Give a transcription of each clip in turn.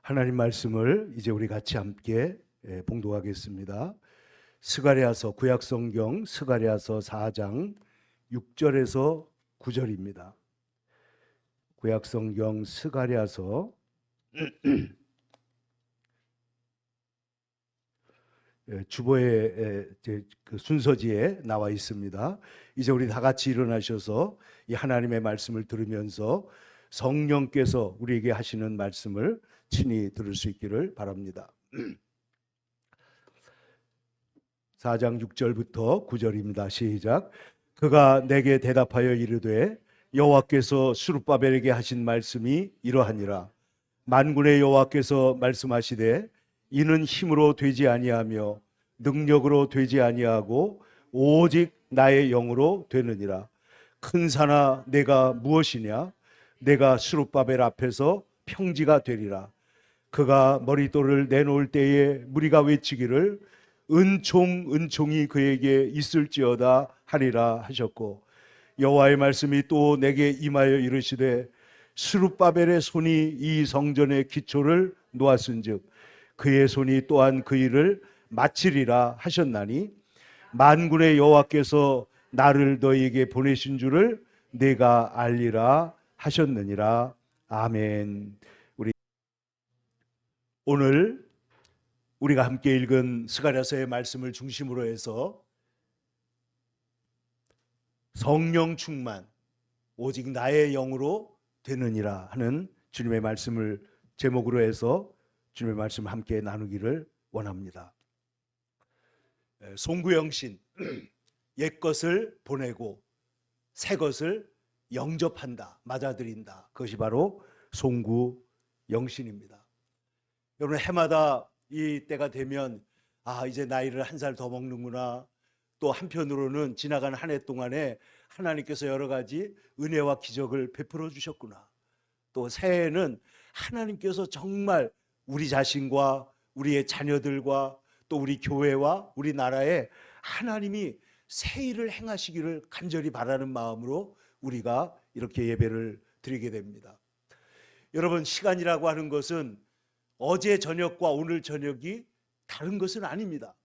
하나님 말씀을 이제 우리 같이 함께 봉독하겠습니다. 스가랴서 구약성경 스가랴서 4장 6절에서 9절입니다. 구약성경 스가랴서 주보의 그 순서지에 나와 있습니다. 이제 우리 다 같이 일어나셔서 이 하나님의 말씀을 들으면서 성령께서 우리에게 하시는 말씀을 친히 들을 수 있기를 바랍니다. 4장 6절부터 9절입니다. 시작. 그가 내게 대답하여 이르되 여호와께서 스룹바벨에게 하신 말씀이 이러하니라. 만군의 여호와께서 말씀하시되 이는 힘으로 되지 아니하며 능력으로 되지 아니하고 오직 나의 영으로 되느니라. 큰 산아 내가 무엇이냐? 내가 스룹바벨 앞에서 평지가 되리라. 그가 머릿돌을 내놓을 때에 무리가 외치기를 은총이 그에게 있을지어다 하리라 하셨고, 여호와의 말씀이 또 내게 임하여 이르시되 스룹바벨의 손이 이 성전의 기초를 놓았은즉 그의 손이 또한 그 일을 마치리라 하셨나니 만군의 여호와께서 나를 너희에게 보내신 줄을 내가 알리라 하셨느니라. 아멘. 오늘 우리가 함께 읽은 스가랴서의 말씀을 중심으로 해서 성령 충만 오직 나의 영으로 되느니라 하는 주님의 말씀을 제목으로 해서 주님의 말씀을 함께 나누기를 원합니다. 송구영신, 옛것을 보내고 새것을 영접한다, 맞아들인다. 그것이 바로 송구영신입니다. 여러분, 해마다 이 때가 되면 이제 나이를 한 살 더 먹는구나. 또 한편으로는 지나간 한 해 동안에 하나님께서 여러 가지 은혜와 기적을 베풀어 주셨구나. 또 새해에는 하나님께서 정말 우리 자신과 우리의 자녀들과 또 우리 교회와 우리 나라에 하나님이 새 일을 행하시기를 간절히 바라는 마음으로 우리가 이렇게 예배를 드리게 됩니다. 여러분, 시간이라고 하는 것은 어제 저녁과 오늘 저녁이 다른 것은 아닙니다.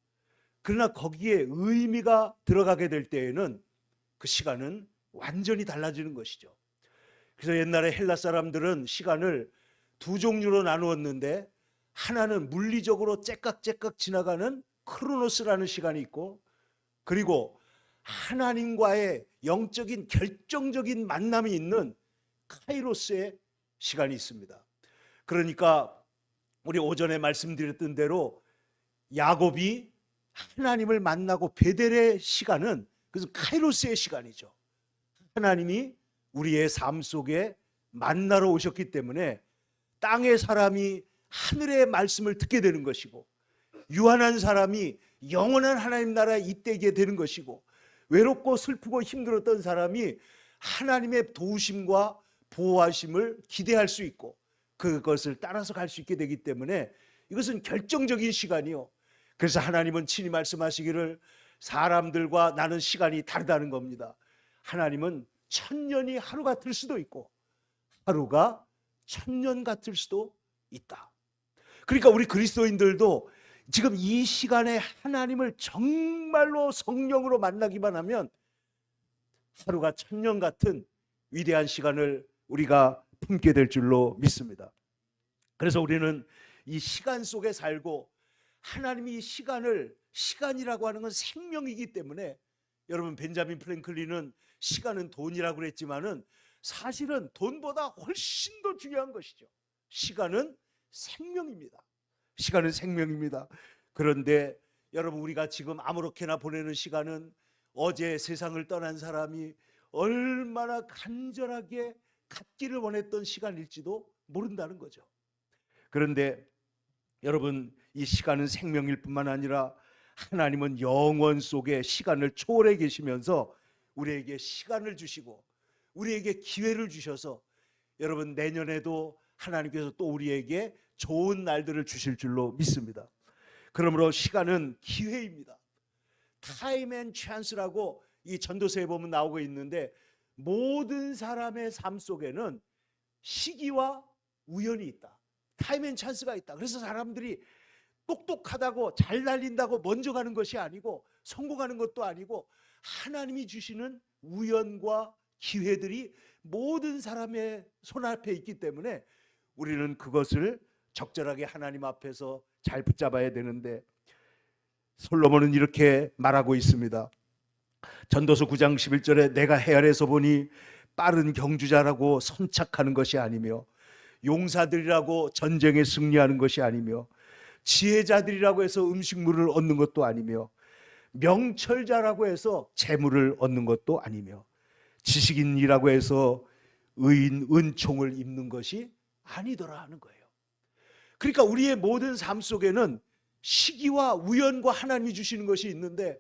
그러나 거기에 의미가 들어가게 될 때에는 그 시간은 완전히 달라지는 것이죠. 그래서 옛날에 헬라 사람들은 시간을 두 종류로 나누었는데, 하나는 물리적으로 째깍째깍 지나가는 크로노스라는 시간이 있고, 그리고 하나님과의 영적인 결정적인 만남이 있는 카이로스의 시간이 있습니다. 그러니까 우리 오전에 말씀드렸던 대로 야곱이 하나님을 만나고 베델의 시간은 그래서 카이로스의 시간이죠. 하나님이 우리의 삶 속에 만나러 오셨기 때문에 땅의 사람이 하늘의 말씀을 듣게 되는 것이고, 유한한 사람이 영원한 하나님 나라에 잇대게 되는 것이고, 외롭고 슬프고 힘들었던 사람이 하나님의 도우심과 보호하심을 기대할 수 있고 그것을 따라서 갈 수 있게 되기 때문에 이것은 결정적인 시간이요. 그래서 하나님은 친히 말씀하시기를 사람들과 나는 시간이 다르다는 겁니다. 하나님은 1000년이 하루 같을 수도 있고 하루가 1000년 같을 수도 있다. 그러니까 우리 그리스도인들도 지금 이 시간에 하나님을 정말로 성령으로 만나기만 하면 하루가 1000년 같은 위대한 시간을 우리가 품게 될 줄로 믿습니다. 그래서 우리는 이 시간 속에 살고, 하나님이 이 시간이라고 하는 건 생명이기 때문에, 여러분, 벤자민 프랭클린은 시간은 돈이라고 그랬지만은 사실은 돈보다 훨씬 더 중요한 것이죠. 시간은 생명입니다. 시간은 생명입니다. 그런데 여러분, 우리가 지금 아무렇게나 보내는 시간은 어제 세상을 떠난 사람이 얼마나 간절하게 갖기를 원했던 시간일지도 모른다는 거죠. 그런데 여러분, 이 시간은 생명일 뿐만 아니라 하나님은 영원 속에 시간을 초월해 계시면서 우리에게 시간을 주시고 우리에게 기회를 주셔서, 여러분, 내년에도 하나님께서 또 우리에게 좋은 날들을 주실 줄로 믿습니다. 그러므로 시간은 기회입니다. 타임 앤 찬스라고 이 전도서에 보면 나오고 있는데, 모든 사람의 삶 속에는 시기와 우연이 있다. 타임 앤 찬스가 있다. 그래서 사람들이 똑똑하다고 잘 날린다고 먼저 가는 것이 아니고 성공하는 것도 아니고 하나님이 주시는 우연과 기회들이 모든 사람의 손앞에 있기 때문에 우리는 그것을 적절하게 하나님 앞에서 잘 붙잡아야 되는데, 솔로몬은 이렇게 말하고 있습니다. 전도서 9장 11절에 내가 헤아려서 보니 빠른 경주자라고 선착하는 것이 아니며 용사들이라고 전쟁에 승리하는 것이 아니며 지혜자들이라고 해서 음식물을 얻는 것도 아니며 명철자라고 해서 재물을 얻는 것도 아니며 지식인이라고 해서 의인 은총을 입는 것이 아니더라 하는 거예요. 그러니까 우리의 모든 삶 속에는 시기와 우연과 하나님이 주시는 것이 있는데,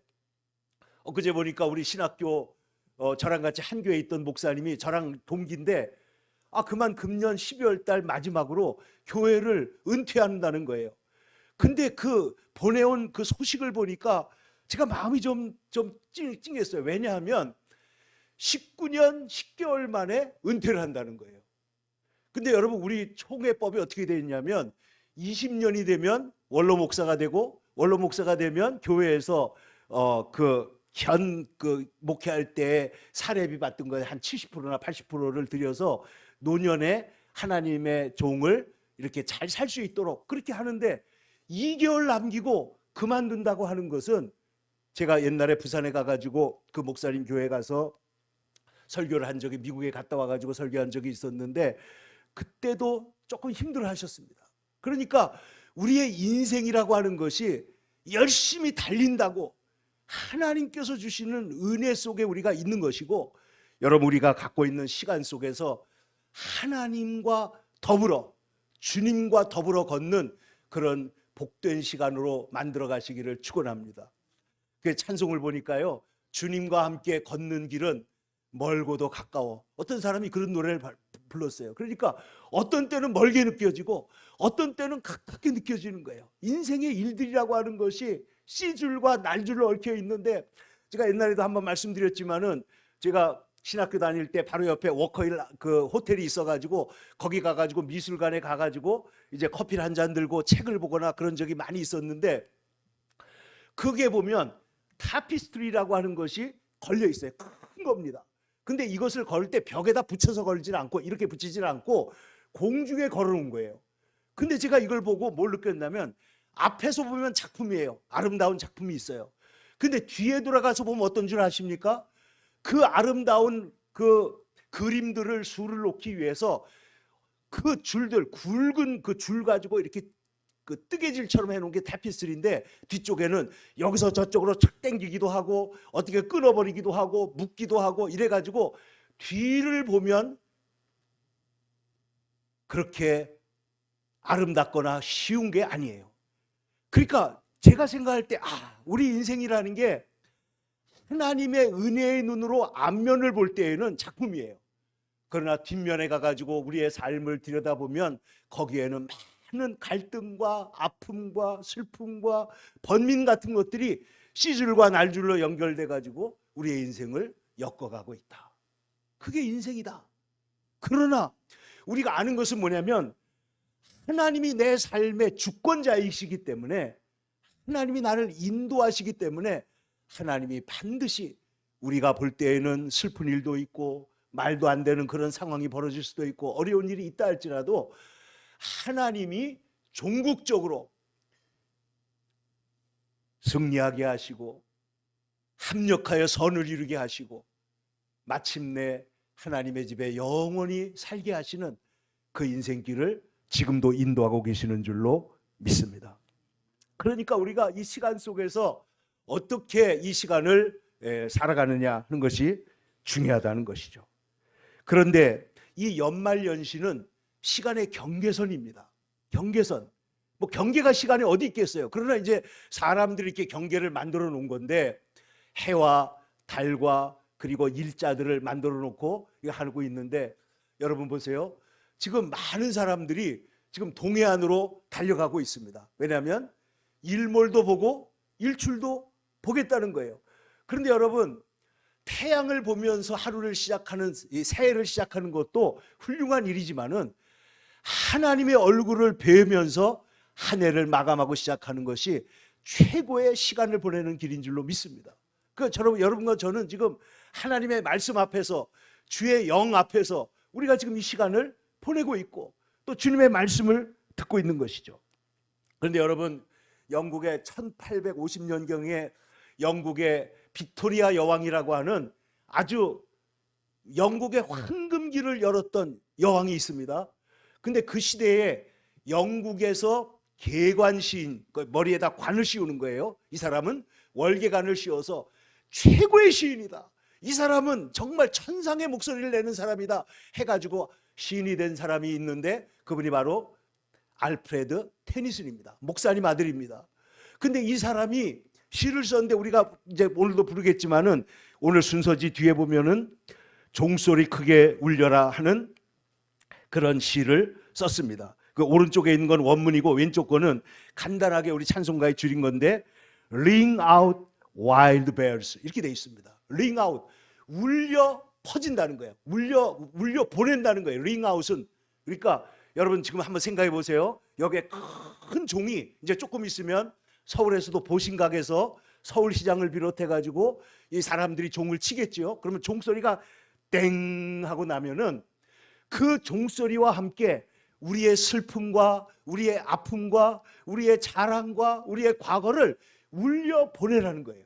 엊그제 보니까 우리 신학교 저랑 같이 한 교회에 있던 목사님이 저랑 동기인데 그만 금년 12월 달 마지막으로 교회를 은퇴한다는 거예요. 근데 그 보내온 그 소식을 보니까 제가 마음이 좀 찡했어요. 왜냐하면 19년 10개월 만에 은퇴를 한다는 거예요. 근데 여러분, 우리 총회법이 어떻게 되어 있냐면 20년이 되면 원로 목사가 되고, 원로 목사가 되면 교회에서 목회할 때 사례비 받던 거에 한 70%나 80%를 들여서 노년에 하나님의 종을 이렇게 잘 살 수 있도록 그렇게 하는데, 2개월 남기고 그만둔다고 하는 것은, 제가 옛날에 부산에 가가지고 그 목사님 교회 가서 설교를 한 적이, 미국에 갔다 와가지고 설교한 적이 있었는데 그때도 조금 힘들어 하셨습니다. 그러니까 우리의 인생이라고 하는 것이 열심히 달린다고 하나님께서 주시는 은혜 속에 우리가 있는 것이고, 여러분, 우리가 갖고 있는 시간 속에서 하나님과 더불어, 주님과 더불어 걷는 그런 복된 시간으로 만들어 가시기를 축원합니다. 그 찬송을 보니까요, 주님과 함께 걷는 길은 멀고도 가까워. 어떤 사람이 그런 노래를 불렀어요. 그러니까 어떤 때는 멀게 느껴지고 어떤 때는 가깝게 느껴지는 거예요. 인생의 일들이라고 하는 것이 씨줄과 날줄로 얽혀 있는데, 제가 옛날에도 한번 말씀드렸지만은 제가 신학교 다닐 때 바로 옆에 워커힐 그 호텔이 있어가지고 거기 가가지고 미술관에 가가지고 이제 커피를 한 잔 들고 책을 보거나 그런 적이 많이 있었는데, 그게 보면 타피스트리라고 하는 것이 걸려 있어요. 큰 겁니다. 근데 이것을 걸을 때 벽에다 붙여서 걸질 않고 이렇게 붙이질 않고 공중에 걸어놓은 거예요. 근데 제가 이걸 보고 뭘 느꼈냐면, 앞에서 보면 작품이에요. 아름다운 작품이 있어요. 근데 뒤에 돌아가서 보면 어떤 줄 아십니까? 그 아름다운 그 그림들을 수를 놓기 위해서 그 줄들, 굵은 그 줄 가지고 이렇게 그 뜨개질처럼 해놓은 게 타피스트리인데, 뒤쪽에는 여기서 저쪽으로 착 당기기도 하고 어떻게 끊어버리기도 하고 묶기도 하고 이래가지고 뒤를 보면 그렇게 아름답거나 쉬운 게 아니에요. 그러니까 제가 생각할 때 우리 인생이라는 게 하나님의 은혜의 눈으로 앞면을 볼 때에는 작품이에요. 그러나 뒷면에 가가지고 우리의 삶을 들여다보면 거기에는 많은 갈등과 아픔과 슬픔과 번민 같은 것들이 씨줄과 날줄로 연결돼 가지고 우리의 인생을 엮어가고 있다. 그게 인생이다. 그러나 우리가 아는 것은 뭐냐면, 하나님이 내 삶의 주권자이시기 때문에, 하나님이 나를 인도하시기 때문에 하나님이 반드시 우리가 볼 때에는 슬픈 일도 있고 말도 안 되는 그런 상황이 벌어질 수도 있고 어려운 일이 있다 할지라도 하나님이 종국적으로 승리하게 하시고 합력하여 선을 이루게 하시고 마침내 하나님의 집에 영원히 살게 하시는 그 인생길을 지금도 인도하고 계시는 줄로 믿습니다. 그러니까 우리가 이 시간 속에서 어떻게 이 시간을 살아가느냐 하는 것이 중요하다는 것이죠. 그런데 이 연말연시는 시간의 경계선입니다. 경계선. 뭐 경계가 시간에 어디 있겠어요. 그러나 이제 사람들이 이렇게 경계를 만들어 놓은 건데, 해와 달과 그리고 일자들을 만들어 놓고 하고 있는데, 여러분 보세요. 지금 많은 사람들이 지금 동해안으로 달려가고 있습니다. 왜냐하면 일몰도 보고 일출도 보겠다는 거예요. 그런데 여러분, 태양을 보면서 하루를 시작하는, 이 새해를 시작하는 것도 훌륭한 일이지만은 하나님의 얼굴을 뵈면서 한 해를 마감하고 시작하는 것이 최고의 시간을 보내는 길인 줄로 믿습니다. 여러분과 저는 지금 하나님의 말씀 앞에서, 주의 영 앞에서 우리가 지금 이 시간을 보내고 있고 또 주님의 말씀을 듣고 있는 것이죠. 그런데 여러분, 영국의 1850년경에 영국의 빅토리아 여왕이라고 하는 아주 영국의 황금기를 열었던 여왕이 있습니다. 근데 그 시대에 영국에서 개관 시인, 머리에다 관을 씌우는 거예요. 이 사람은 월계관을 씌워서 최고의 시인이다, 이 사람은 정말 천상의 목소리를 내는 사람이다 해가지고 시인이 된 사람이 있는데, 그분이 바로 알프레드 테니슨입니다. 목사님 아들입니다. 근데 이 사람이 시를 썼는데, 우리가 이제 오늘도 부르겠지만은 오늘 순서지 뒤에 보면은 종소리 크게 울려라 하는 그런 시를 썼습니다. 그 오른쪽에 있는 건 원문이고 왼쪽 거는 간단하게 우리 찬송가에 줄인 건데, Ring out wild bells 이렇게 돼 있습니다. Ring out, 울려 퍼진다는 거예요. 울려 보낸다는 거예요. Ring out은. 그러니까 여러분 지금 한번 생각해 보세요. 여기에 큰 종이 이제 조금 있으면 서울에서도 보신각에서 서울시장을 비롯해 가지고 이 사람들이 종을 치겠죠. 그러면 종소리가 땡 하고 나면은 그 종소리와 함께 우리의 슬픔과 우리의 아픔과 우리의 자랑과 우리의 과거를 울려 보내라는 거예요.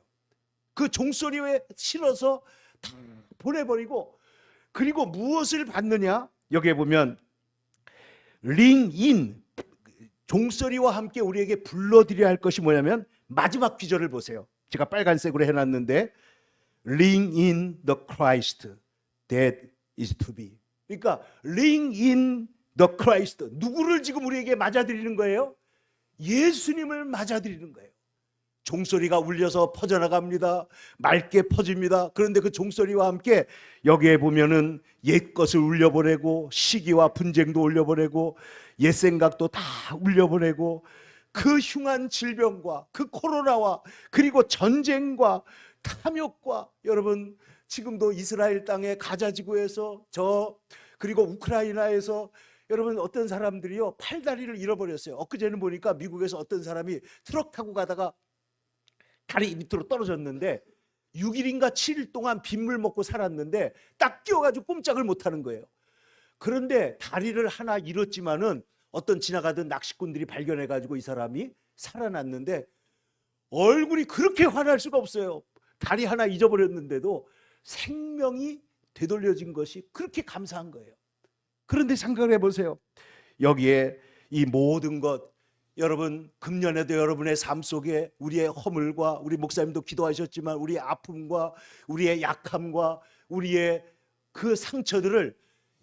그 종소리에 실어서 다 보내버리고, 그리고 무엇을 받느냐? 여기에 보면 링인, 종소리와 함께 우리에게 불러드려야 할 것이 뭐냐면 마지막 귀절을 보세요. 제가 빨간색으로 해놨는데 Ring in the Christ that is to be. 그러니까 Ring in the Christ, 누구를 지금 우리에게 맞아들이는 거예요? 예수님을 맞아들이는 거예요. 종소리가 울려서 퍼져나갑니다. 맑게 퍼집니다. 그런데 그 종소리와 함께 여기에 보면은 옛것을 울려보내고, 시기와 분쟁도 울려보내고, 옛 생각도 다 울려보내고, 그 흉한 질병과 그 코로나와 그리고 전쟁과 탐욕과, 여러분 지금도 이스라엘 땅의 가자 지구에서 그리고 우크라이나에서 여러분 어떤 사람들이요 팔다리를 잃어버렸어요. 엊그제는 보니까 미국에서 어떤 사람이 트럭 타고 가다가 다리 밑으로 떨어졌는데 6일인가 7일 동안 빗물 먹고 살았는데 딱 끼어가지고 꼼짝을 못하는 거예요. 그런데 다리를 하나 잃었지만은 어떤 지나가던 낚시꾼들이 발견해가지고 이 사람이 살아났는데 얼굴이 그렇게 환할 수가 없어요. 다리 하나 잊어버렸는데도 생명이 되돌려진 것이 그렇게 감사한 거예요. 그런데 생각을 해보세요. 여기에 이 모든 것, 여러분 금년에도 여러분의 삶 속에 우리의 허물과, 우리 목사님도 기도하셨지만 우리의 아픔과 우리의 약함과 우리의 그 상처들을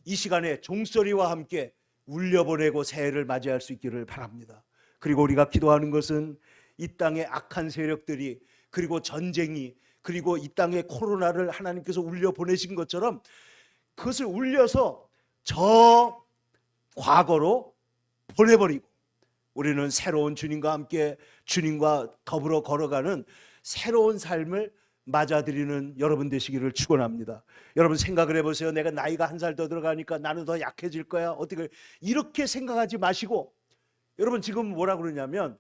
이 시간에 종소리와 함께 울려보내고 새해를 맞이할 수 있기를 바랍니다. 그리고 우리가 기도하는 것은 이 땅의 악한 세력들이, 그리고 전쟁이, 그리고 이 땅의 코로나를 하나님께서 울려보내신 것처럼 그것을 울려서 저 과거로 보내버리고 우리는 새로운 주님과 함께 주님과 더불어 걸어가는 새로운 삶을 맞아들이는 여러분 되시기를 축원합니다. 여러분 생각을 해보세요. 내가 나이가 한 살 더 들어가니까 나는 더 약해질 거야, 어떻게, 이렇게 생각하지 마시고, 여러분 지금 뭐라 그러냐면,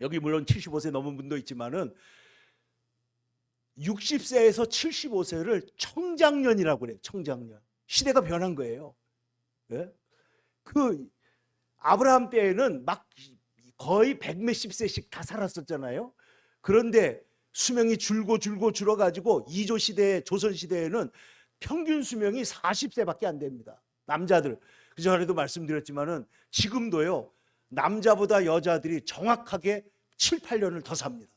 여기 물론 75세 넘은 분도 있지만은 60세에서 75세를 청장년이라고 그래요. 청장년. 시대가 변한 거예요. 네? 그 아브라함 때에는 막 거의 100몇십 세씩 다 살았었잖아요. 그런데 수명이 줄어가지고 2조 시대, 조선 시대에는 평균 수명이 40세밖에 안 됩니다. 남자들. 그 전에도 말씀드렸지만은 지금도요 남자보다 여자들이 정확하게 7, 8년을 더 삽니다.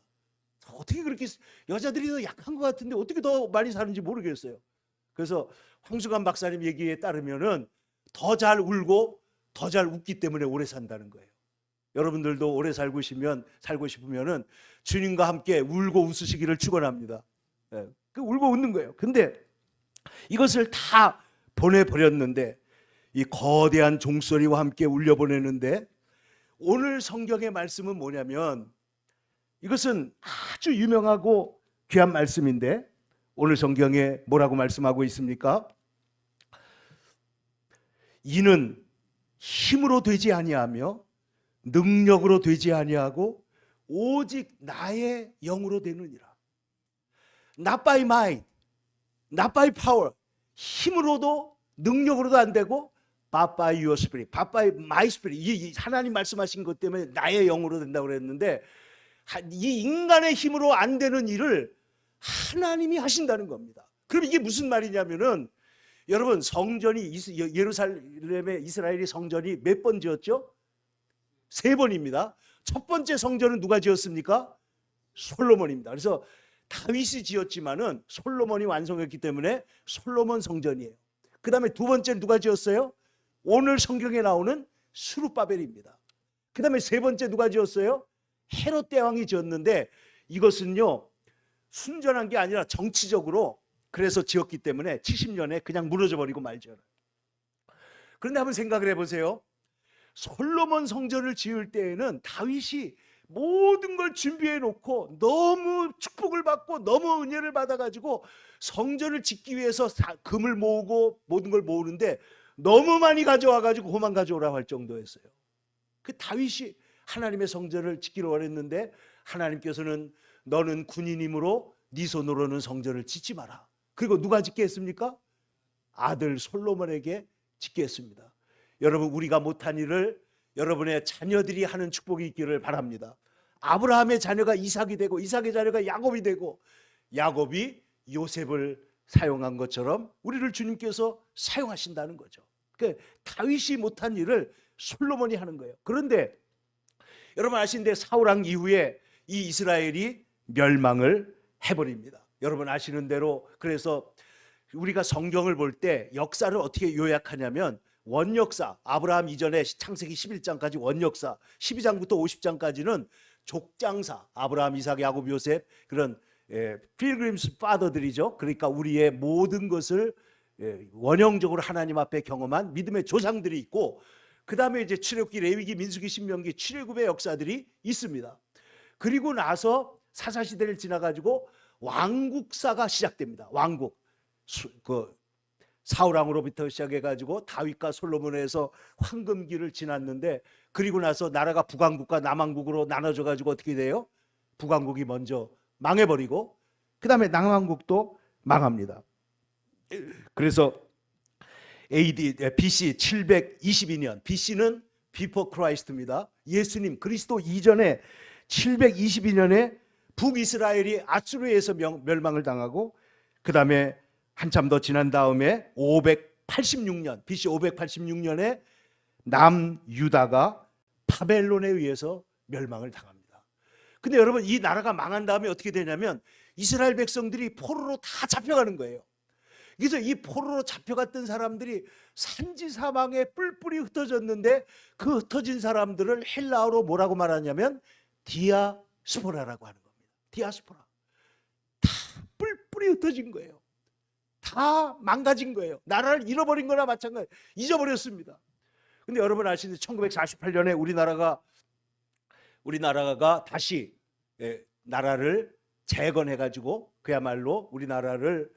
어떻게 그렇게, 여자들이 더 약한 것 같은데 어떻게 더 많이 사는지 모르겠어요. 그래서 황수관 박사님 얘기에 따르면은 더 잘 울고 더 잘 웃기 때문에 오래 산다는 거예요. 여러분들도 오래 살고 싶으면은 주님과 함께 울고 웃으시기를 축원합니다. 예, 그 울고 웃는 거예요. 근데 이것을 다 보내버렸는데, 이 거대한 종소리와 함께 울려보내는데, 오늘 성경의 말씀은 뭐냐면, 이것은 아주 유명하고 귀한 말씀인데, 오늘 성경에 뭐라고 말씀하고 있습니까? 이는 힘으로 되지 아니하며 능력으로 되지 아니하고 오직 나의 영으로 되느니라. Not by might, not by power. 힘으로도 능력으로도 안 되고 but by your spirit, but by my spirit. 이 하나님 말씀하신 것 때문에 나의 영으로 된다고 그랬는데 이 인간의 힘으로 안 되는 일을 하나님이 하신다는 겁니다. 그럼 이게 무슨 말이냐면은 여러분, 성전이 예루살렘의 이스라엘이 성전이 몇 번 지었죠? 3번입니다. 첫 번째 성전은 누가 지었습니까? 솔로몬입니다. 그래서 다윗이 지었지만은 솔로몬이 완성했기 때문에 솔로몬 성전이에요. 그 다음에 두 번째는 누가 지었어요? 오늘 성경에 나오는 스룹바벨입니다. 그 다음에 세 번째 누가 지었어요? 헤롯 대왕이 지었는데 이것은요 순전한 게 아니라 정치적으로 그래서 지었기 때문에 70년에 그냥 무너져 버리고 말죠. 그런데 한번 생각을 해보세요. 솔로몬 성전을 지을 때에는 다윗이 모든 걸 준비해 놓고 너무 축복을 받고 너무 은혜를 받아가지고 성전을 짓기 위해서 금을 모으고 모든 걸 모으는데 너무 많이 가져와가지고 그만 가져오라고 할 정도였어요. 그 다윗이 하나님의 성전을 짓기를 원했는데 하나님께서는 너는 군인이므로 네 손으로는 성전을 짓지 마라. 그리고 누가 짓게 했습니까? 아들 솔로몬에게 짓게 했습니다. 여러분, 우리가 못한 일을 여러분의 자녀들이 하는 축복이 있기를 바랍니다. 아브라함의 자녀가 이삭이 되고 이삭의 자녀가 야곱이 되고 야곱이 요셉을 사용한 것처럼 우리를 주님께서 사용하신다는 거죠. 그러니까 다윗이 못한 일을 솔로몬이 하는 거예요. 그런데 여러분 아시는데 사울왕 이후에 이 이스라엘이 멸망을 해버립니다. 여러분 아시는 대로 그래서 우리가 성경을 볼 때 역사를 어떻게 요약하냐면 원역사, 아브라함 이전에 창세기 11장까지 원역사, 12장부터 50장까지는 족장사, 아브라함, 이삭, 야곱, 요셉 그런 필그림스 파더들이죠. 그러니까 우리의 모든 것을 원형적으로 하나님 앞에 경험한 믿음의 조상들이 있고 그 다음에 이제 출애굽기, 레위기, 민수기, 신명기, 출애굽의 역사들이 있습니다. 그리고 나서 사사시대를 지나가지고 왕국사가 시작됩니다. 왕국, 사울왕으로부터 시작해가지고 다윗과 솔로몬에서 황금기를 지났는데 그리고 나서 나라가 북왕국과 남왕국으로 나눠져가지고 어떻게 돼요? 북왕국이 먼저 망해버리고 그 다음에 남왕국도 망합니다. 그래서 BC 722년, BC는 Before Christ입니다. 예수님 그리스도 이전에 722년에 북이스라엘이 아수르에서 멸망을 당하고 그 다음에 한참 더 지난 다음에 586년, BC 586년에 남유다가 바벨론에 의해서 멸망을 당합니다. 근데 여러분 이 나라가 망한 다음에 어떻게 되냐면 이스라엘 백성들이 포로로 다 잡혀가는 거예요. 그래서 이 포로로 잡혀갔던 사람들이 산지 사방에 뿔뿔이 흩어졌는데 그 흩어진 사람들을 헬라어로 뭐라고 말하냐면 디아스포라라고 하는 겁니다. 디아스포라. 다 뿔뿔이 흩어진 거예요. 다 망가진 거예요. 나라를 잃어버린 거나 마찬가지. 잊어버렸습니다. 근데 여러분 아시는지 1948년에 우리나라가 다시 나라를 재건해가지고 그야말로 우리나라를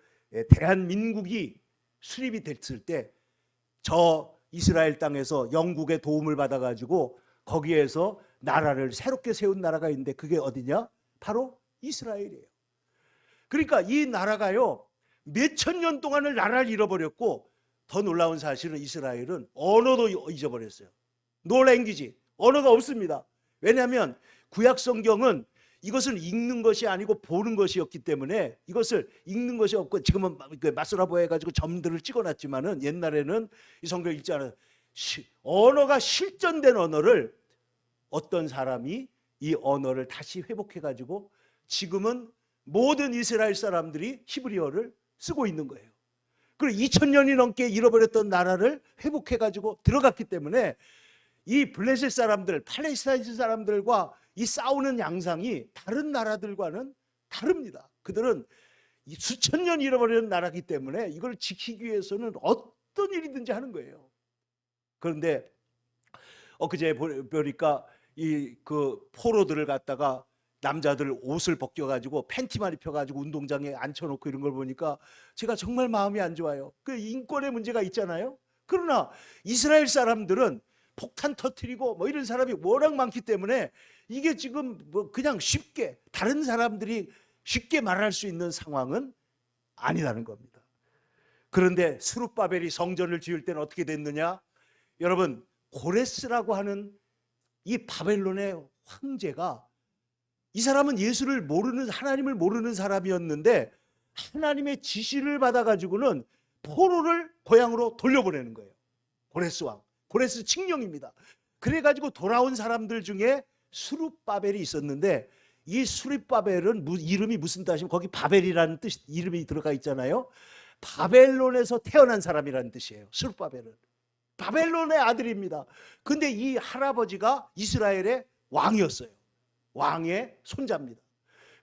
대한민국이 수립이 됐을 때 저 이스라엘 땅에서 영국의 도움을 받아가지고 거기에서 나라를 새롭게 세운 나라가 있는데 그게 어디냐? 바로 이스라엘이에요. 그러니까 이 나라가요 몇천 년 동안을 나라를 잃어버렸고 더 놀라운 사실은 이스라엘은 언어도 잊어버렸어요. No language, 언어가 없습니다. 왜냐하면 구약 성경은 이것을 읽는 것이 아니고 보는 것이었기 때문에 이것을 읽는 것이 없고 지금은 마스라보 해가지고 점들을 찍어놨지만은 옛날에는 이 성경 읽지 않아요. 언어가 실전된 언어를 어떤 사람이 이 언어를 다시 회복해가지고 지금은 모든 이스라엘 사람들이 히브리어를 쓰고 있는 거예요. 그리고 2000년이 넘게 잃어버렸던 나라를 회복해가지고 들어갔기 때문에 이 블레셋 사람들, 팔레스타인 사람들과 이 싸우는 양상이 다른 나라들과는 다릅니다. 그들은 이 수천 년 잃어버린 나라이기 때문에 이걸 지키기 위해서는 어떤 일이든지 하는 거예요. 그런데 엊그제 보니까 이 그 포로들을 갖다가 남자들 옷을 벗겨가지고 팬티만 입혀가지고 운동장에 앉혀놓고 이런 걸 보니까 제가 정말 마음이 안 좋아요. 그 인권의 문제가 있잖아요. 그러나 이스라엘 사람들은 폭탄 터뜨리고 뭐 이런 사람이 워낙 많기 때문에 이게 지금 뭐 그냥 쉽게 다른 사람들이 쉽게 말할 수 있는 상황은 아니라는 겁니다. 그런데 스룹바벨이 성전을 지을 때는 어떻게 됐느냐? 여러분, 고레스라고 하는 이 바벨론의 황제가, 이 사람은 예수를 모르는, 하나님을 모르는 사람이었는데 하나님의 지시를 받아가지고는 포로를 고향으로 돌려보내는 거예요. 고레스 왕, 고레스 칙령입니다. 그래가지고 돌아온 사람들 중에 스룹바벨이 있었는데, 이 스룹바벨은 이름이 무슨 뜻이면 거기 바벨이라는 뜻, 이름이 들어가 있잖아요. 바벨론에서 태어난 사람이라는 뜻이에요. 스룹바벨은 바벨론의 아들입니다. 근데 이 할아버지가 이스라엘의 왕이었어요. 왕의 손자입니다.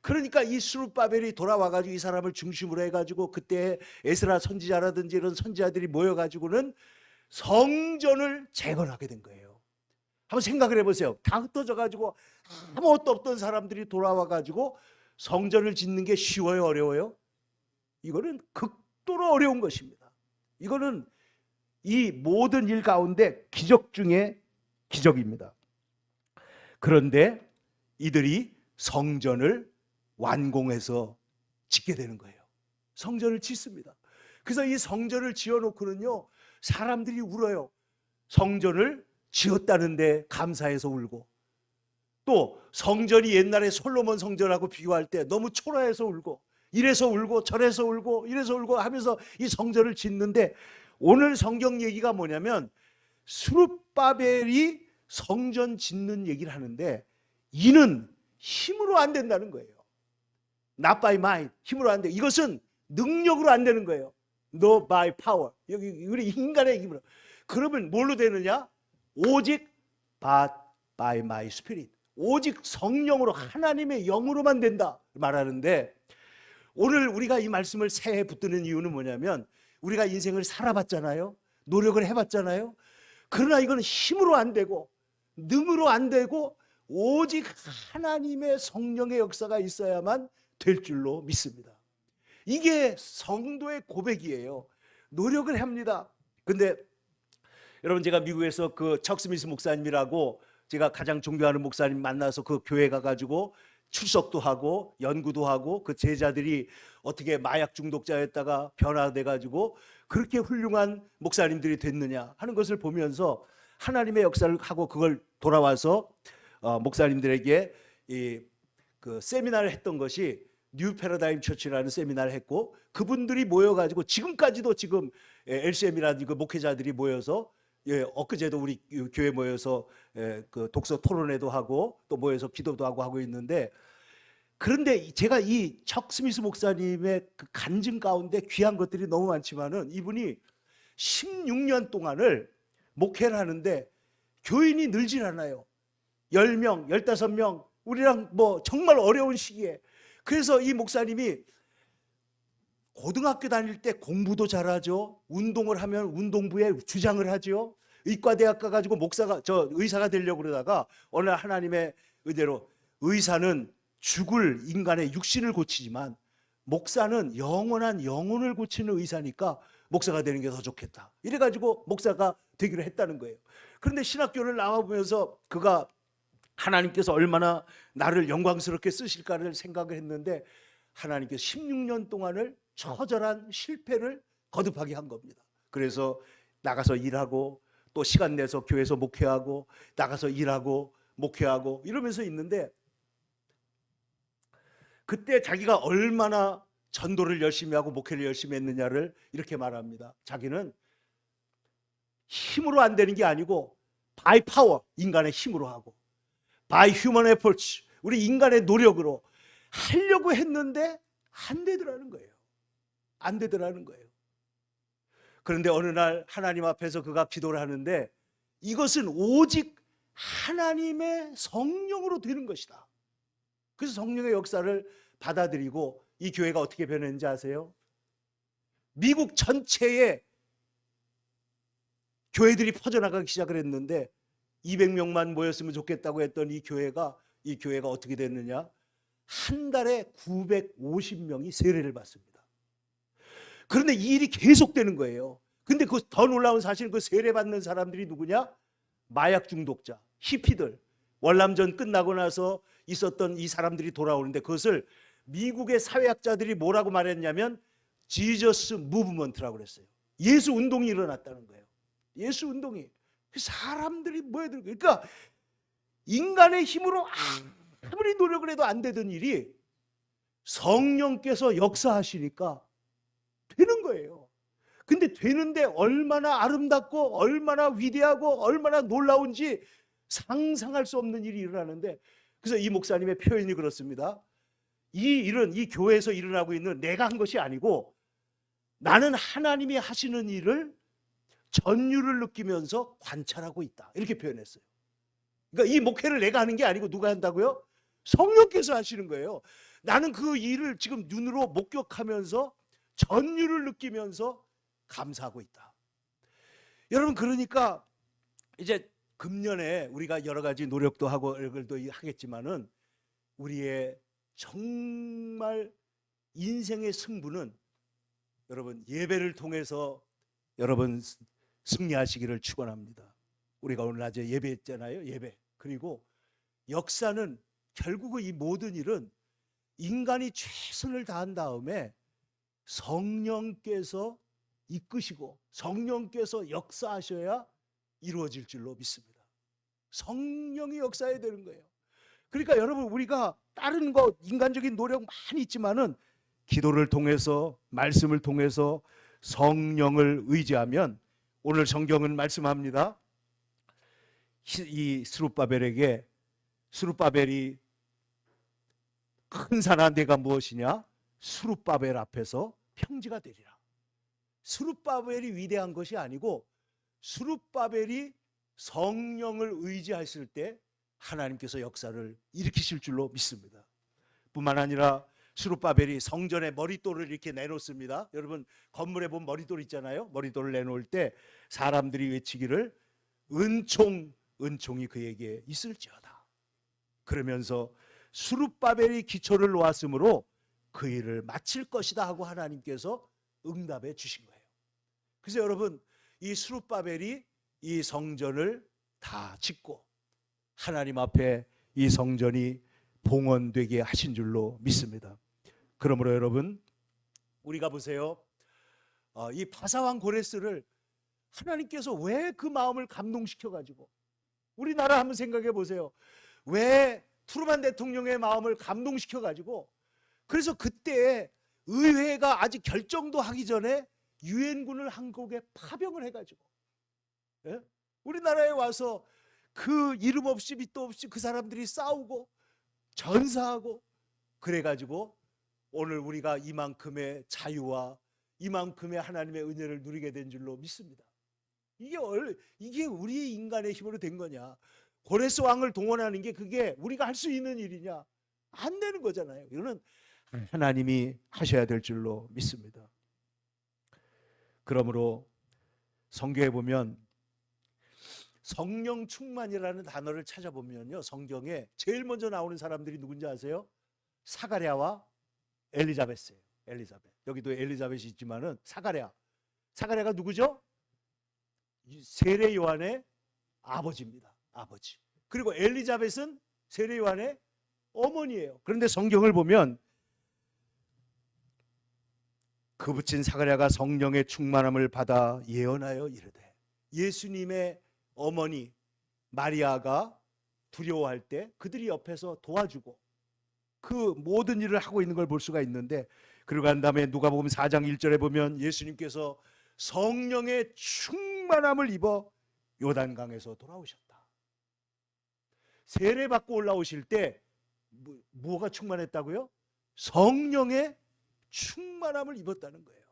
그러니까 이 스룹바벨이 돌아와가지고 이 사람을 중심으로 해가지고 그때 에스라 선지자라든지 이런 선지자들이 모여가지고는 성전을 재건하게 된 거예요. 한번 생각을 해보세요. 다 흩어져가지고 아무것도 없던 사람들이 돌아와가지고 성전을 짓는 게 쉬워요, 어려워요? 이거는 극도로 어려운 것입니다. 이거는 이 모든 일 가운데 기적 중에 기적입니다. 그런데 이들이 성전을 완공해서 짓게 되는 거예요. 성전을 짓습니다. 그래서 이 성전을 지어놓고는요, 사람들이 울어요. 성전을 지었다는데 감사해서 울고, 또 성전이 옛날에 솔로몬 성전하고 비교할 때 너무 초라해서 울고, 이래서 울고 저래서 울고 이래서 울고 하면서 이 성전을 짓는데, 오늘 성경 얘기가 뭐냐면 스룹바벨이 성전 짓는 얘기를 하는데 이는 힘으로 안 된다는 거예요. Not by might, 힘으로 안 돼. 이것은 능력으로 안 되는 거예요. No by power. 여기 우리 인간의 힘으로. 그러면 뭘로 되느냐? 오직 but by my spirit. 오직 성령으로, 하나님의 영으로만 된다 말하는데, 오늘 우리가 이 말씀을 새해 붙드는 이유는 뭐냐면, 우리가 인생을 살아봤잖아요. 노력을 해봤잖아요. 그러나 이건 힘으로 안 되고 능으로 안 되고 오직 하나님의 성령의 역사가 있어야만 될 줄로 믿습니다. 이게 성도의 고백이에요. 노력을 합니다. 근데 여러분, 제가 미국에서 그 척 스미스 목사님이라고 제가 가장 존경하는 목사님 만나서 그 교회 가가지고 출석도 하고 연구도 하고, 그 제자들이 어떻게 마약 중독자였다가 변화돼가지고 그렇게 훌륭한 목사님들이 됐느냐 하는 것을 보면서 하나님의 역사를 하고, 그걸 돌아와서 목사님들에게 그 세미나를 했던 것이 뉴 패러다임 처치라는 세미나를 했고, 그분들이 모여가지고 지금까지도 지금 LCM이라는 그 목회자들이 모여서, 엊그제도 우리 교회 모여서 그 독서 토론회도 하고 또 모여서 기도도 하고 있는데, 그런데 제가 이 척 스미스 목사님의 그 간증 가운데 귀한 것들이 너무 많지만은, 이분이 16년 동안을 목회를 하는데 교인이 늘질 않아요. 10명, 15명, 우리랑 뭐 정말 어려운 시기에. 그래서 이 목사님이 고등학교 다닐 때 공부도 잘하죠. 운동을 하면 운동부에 주장을 하죠. 의과대학 가가지고 의사가 되려고 그러다가 어느 날 하나님의 은혜로, 의사는 죽을 인간의 육신을 고치지만 목사는 영원한 영혼을 고치는 의사니까 목사가 되는 게 더 좋겠다. 이래가지고 목사가 되기로 했다는 거예요. 그런데 신학교를 나와보면서 그가 하나님께서 얼마나 나를 영광스럽게 쓰실까를 생각을 했는데, 하나님께서 16년 동안을 처절한 실패를 거듭하게 한 겁니다. 그래서 나가서 일하고 또 시간 내서 교회에서 목회하고 나가서 일하고 목회하고 이러면서 있는데, 그때 자기가 얼마나 전도를 열심히 하고 목회를 열심히 했느냐를 이렇게 말합니다. 자기는 힘으로 안 되는 게 아니고 by power, 인간의 힘으로 하고, by human efforts, 우리 인간의 노력으로 하려고 했는데 안 되더라는 거예요. 안 되더라는 거예요. 그런데 어느 날 하나님 앞에서 그가 기도를 하는데, 이것은 오직 하나님의 성령으로 되는 것이다. 그래서 성령의 역사를 받아들이고 이 교회가 어떻게 변했는지 아세요? 미국 전체에 교회들이 퍼져나가기 시작을 했는데 200명만 모였으면 좋겠다고 했던 이 교회가 어떻게 됐느냐? 한 달에 950명이 세례를 받습니다. 그런데 이 일이 계속되는 거예요. 근데 그 더 놀라운 사실은 그 세례 받는 사람들이 누구냐? 마약 중독자, 히피들, 월남전 끝나고 나서 있었던 이 사람들이 돌아오는데 그것을 미국의 사회학자들이 뭐라고 말했냐면 지저스 무브먼트라고 그랬어요. 예수 운동이 일어났다는 거예요. 예수 운동이. 사람들이 모여들고, 그러니까 인간의 힘으로 아무리 노력을 해도 안 되던 일이 성령께서 역사하시니까 되는 거예요. 근데 되는데 얼마나 아름답고 얼마나 위대하고 얼마나 놀라운지 상상할 수 없는 일이 일어나는데, 그래서 이 목사님의 표현이 그렇습니다. 이 일은 이 교회에서 일어나고 있는 내가 한 것이 아니고 나는 하나님이 하시는 일을 전율을 느끼면서 관찰하고 있다, 이렇게 표현했어요. 그러니까 이 목회를 내가 하는 게 아니고 누가 한다고요? 성령께서 하시는 거예요. 나는 그 일을 지금 눈으로 목격하면서 전율을 느끼면서 감사하고 있다. 여러분, 그러니까 이제 금년에 우리가 여러 가지 노력도 하고 얼굴도 하겠지만은 우리의 정말 인생의 승부는 여러분 예배를 통해서 여러분 승리하시기를 축원합니다. 우리가 오늘 낮에 예배했잖아요. 예배. 그리고 역사는 결국은 이 모든 일은 인간이 최선을 다한 다음에 성령께서 이끄시고 성령께서 역사하셔야 이루어질 줄로 믿습니다. 성령이 역사해야 되는 거예요. 그러니까 여러분, 우리가 다른 거 인간적인 노력 많이 있지만은 기도를 통해서 말씀을 통해서 성령을 의지하면, 오늘 성경은 말씀합니다. 이 스룹바벨에게, 스룹바벨이 큰 산아 내가 무엇이냐? 스룹바벨 앞에서 평지가 되리라. 스룹바벨이 위대한 것이 아니고 스룹바벨이 성령을 의지했을 때 하나님께서 역사를 일으키실 줄로 믿습니다. 뿐만 아니라 스룹바벨이 성전에 머릿돌을 이렇게 내놓습니다. 여러분, 건물에 보면 머릿돌 있잖아요. 머릿돌을 내놓을 때 사람들이 외치기를 은총, 은총이 그에게 있을지어다. 그러면서 스룹바벨이 기초를 놓았으므로 그 일을 마칠 것이다 하고 하나님께서 응답해 주신 거예요. 그래서 여러분, 이 스룹바벨이 이 성전을 다 짓고 하나님 앞에 이 성전이 봉헌되게 하신 줄로 믿습니다. 그러므로 여러분, 우리가 보세요. 이 바사왕 고레스를 하나님께서 왜 그 마음을 감동시켜가지고, 우리나라 한번 생각해 보세요. 왜 트루만 대통령의 마음을 감동시켜가지고, 그래서 그때 의회가 아직 결정도 하기 전에 유엔군을 한국에 파병을 해가지고, 예? 우리나라에 와서 그 이름 없이 밑도 없이 그 사람들이 싸우고 전사하고 그래가지고 오늘 우리가 이만큼의 자유와 이만큼의 하나님의 은혜를 누리게 된 줄로 믿습니다. 이게 우리 인간의 힘으로 된 거냐? 고레스 왕을 동원하는 게 그게 우리가 할 수 있는 일이냐? 안 되는 거잖아요. 이거는 하나님이 하셔야 될 줄로 믿습니다. 그러므로 성경에 보면 성령 충만이라는 단어를 찾아보면요, 성경에 제일 먼저 나오는 사람들이 누군지 아세요? 사가랴와 엘리자벳이에요. 엘리자벳. 여기도 엘리자벳이 있지만은 사가랴가 누구죠? 세례 요한의 아버지입니다. 아버지. 그리고 엘리자벳은 세례 요한의 어머니예요. 그런데 성경을 보면 그 붙인 사가랴가 성령의 충만함을 받아 예언하여 이르되, 예수님의 어머니 마리아가 두려워할 때 그들이 옆에서 도와주고 그 모든 일을 하고 있는 걸 볼 수가 있는데, 그리고 난 다음에 누가복음 4장 1절에 보면 예수님께서 성령의 충만함을 입어 요단강에서 돌아오셨다. 세례받고 올라오실 때 뭐가 충만했다고요? 성령의 충만함을 입었다는 거예요.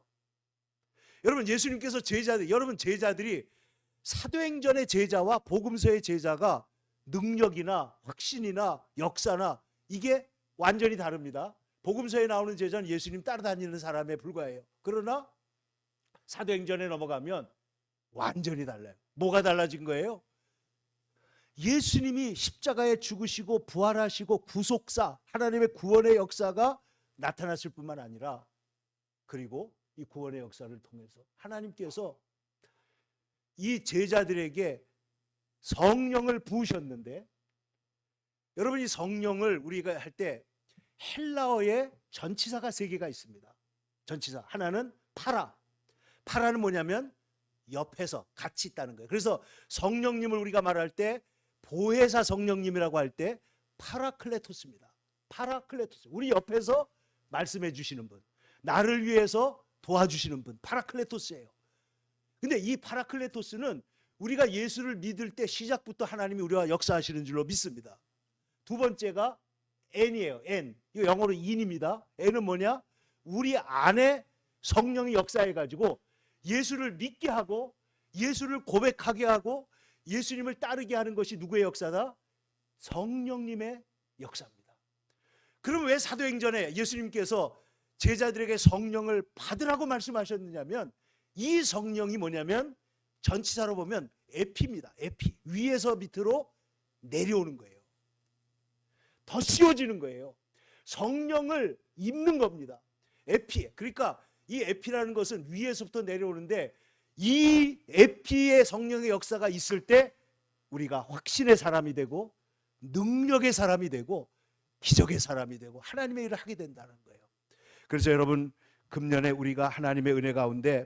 여러분, 예수님께서 여러분 제자들이 사도행전의 제자와 복음서의 제자가 능력이나 확신이나 역사나 이게 완전히 다릅니다. 복음서에 나오는 제자는 예수님 따라다니는 사람에 불과해요. 그러나 사도행전에 넘어가면 완전히 달라요. 뭐가 달라진 거예요? 예수님이 십자가에 죽으시고 부활하시고 구속사, 하나님의 구원의 역사가 나타났을 뿐만 아니라, 그리고 이 구원의 역사를 통해서 하나님께서 이 제자들에게 성령을 부으셨는데, 여러분 이 성령을 우리가 할 때 헬라어에 전치사가 3개가 있습니다. 전치사 하나는 파라는 뭐냐면 옆에서 같이 있다는 거예요. 그래서 성령님을 우리가 말할 때 보혜사 성령님이라고 할 때 파라클레토스입니다. 파라클레토스, 우리 옆에서 말씀해 주시는 분, 나를 위해서 도와주시는 분, 파라클레토스예요. 근데 이 파라클레토스는 우리가 예수를 믿을 때 시작부터 하나님이 우리와 역사하시는 줄로 믿습니다. 두 번째가 N이에요. N. 이거 영어로 in입니다. N은 뭐냐? 우리 안에 성령이 역사해가지고 예수를 믿게 하고 예수를 고백하게 하고 예수님을 따르게 하는 것이 누구의 역사다? 성령님의 역사입니다. 그럼 왜 사도행전에 예수님께서 제자들에게 성령을 받으라고 말씀하셨느냐면, 이 성령이 뭐냐면 전치사로 보면 에피입니다. 에피. 위에서 밑으로 내려오는 거예요. 더 씌워지는 거예요. 성령을 입는 겁니다. 에피. 그러니까 이 에피라는 것은 위에서부터 내려오는데, 이 에피의 성령의 역사가 있을 때 우리가 확신의 사람이 되고 능력의 사람이 되고 기적의 사람이 되고 하나님의 일을 하게 된다는 거예요. 그래서 여러분, 금년에 우리가 하나님의 은혜 가운데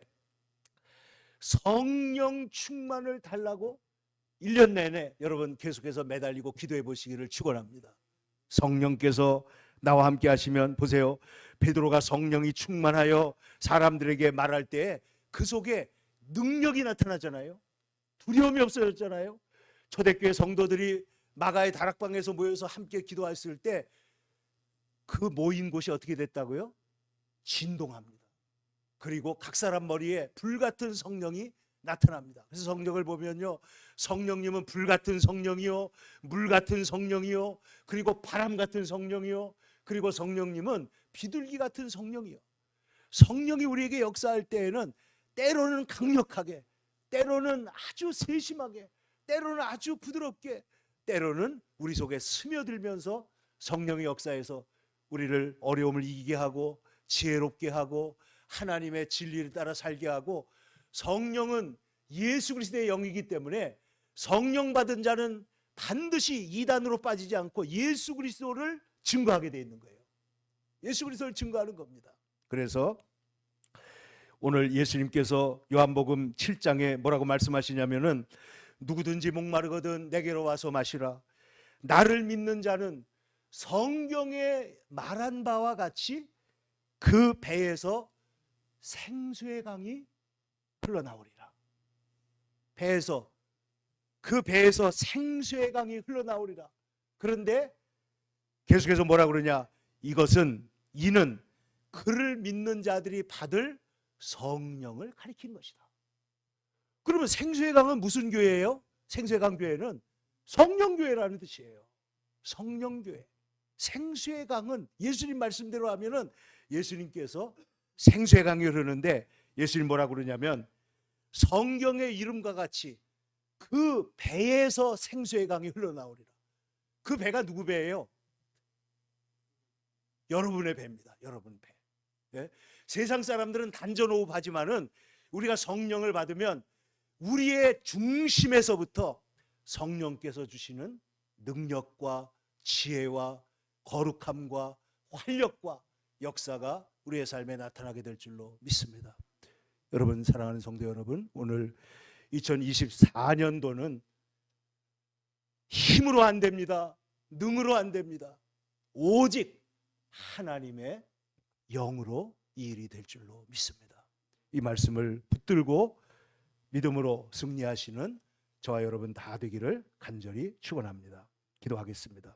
성령 충만을 달라고 1년 내내 여러분 계속해서 매달리고 기도해 보시기를 축원합니다. 성령께서 나와 함께 하시면, 보세요, 베드로가 성령이 충만하여 사람들에게 말할 때 그 속에 능력이 나타나잖아요. 두려움이 없어졌잖아요. 초대교회 성도들이 마가의 다락방에서 모여서 함께 기도했을 때 그 모인 곳이 어떻게 됐다고요? 진동합니다. 그리고 각 사람 머리에 불같은 성령이 나타납니다. 그래서 성경을 보면요, 성령님은 불같은 성령이요, 물같은 성령이요, 그리고 바람 같은 성령이요, 그리고 성령님은 비둘기 같은 성령이요. 성령이 우리에게 역사할 때에는 때로는 강력하게, 때로는 아주 세심하게, 때로는 아주 부드럽게, 때로는 우리 속에 스며들면서 성령의 역사에서 우리를 어려움을 이기게 하고 지혜롭게 하고 하나님의 진리를 따라 살게 하고, 성령은 예수 그리스도의 영이기 때문에 성령 받은 자는 반드시 이단으로 빠지지 않고 예수 그리스도를 증거하게 돼 있는 거예요. 예수 그리스도를 증거하는 겁니다. 그래서 오늘 예수님께서 요한복음 7장에 뭐라고 말씀하시냐면은, 누구든지 목마르거든 내게로 와서 마시라. 나를 믿는 자는 성경에 말한 바와 같이 그 배에서 생수의 강이 흘러나오리라. 그 배에서 생수의 강이 흘러나오리라. 그런데 계속해서 뭐라 그러냐? 이는 그를 믿는 자들이 받을 성령을 가리킨 것이다. 그러면 생수의 강은 무슨 교회예요? 생수의 강 교회는 성령교회라는 뜻이에요. 성령교회. 생수의 강은 예수님 말씀대로 하면은 예수님께서 생수의 강이 흐르는데, 예수님 뭐라 그러냐면 성경의 이름과 같이 그 배에서 생수의 강이 흘러나오리라. 그 배가 누구 배예요? 여러분의 배입니다. 여러분 배. 네? 세상 사람들은 단전호흡하지만은 우리가 성령을 받으면 우리의 중심에서부터 성령께서 주시는 능력과 지혜와 거룩함과 활력과 역사가 우리의 삶에 나타나게 될 줄로 믿습니다. 여러분, 사랑하는 성도 여러분, 오늘 2024년도는 힘으로 안 됩니다. 능으로 안 됩니다. 오직 하나님의 영으로 이 일이 될 줄로 믿습니다. 이 말씀을 붙들고 믿음으로 승리하시는 저와 여러분 다 되기를 간절히 축원합니다. 기도하겠습니다.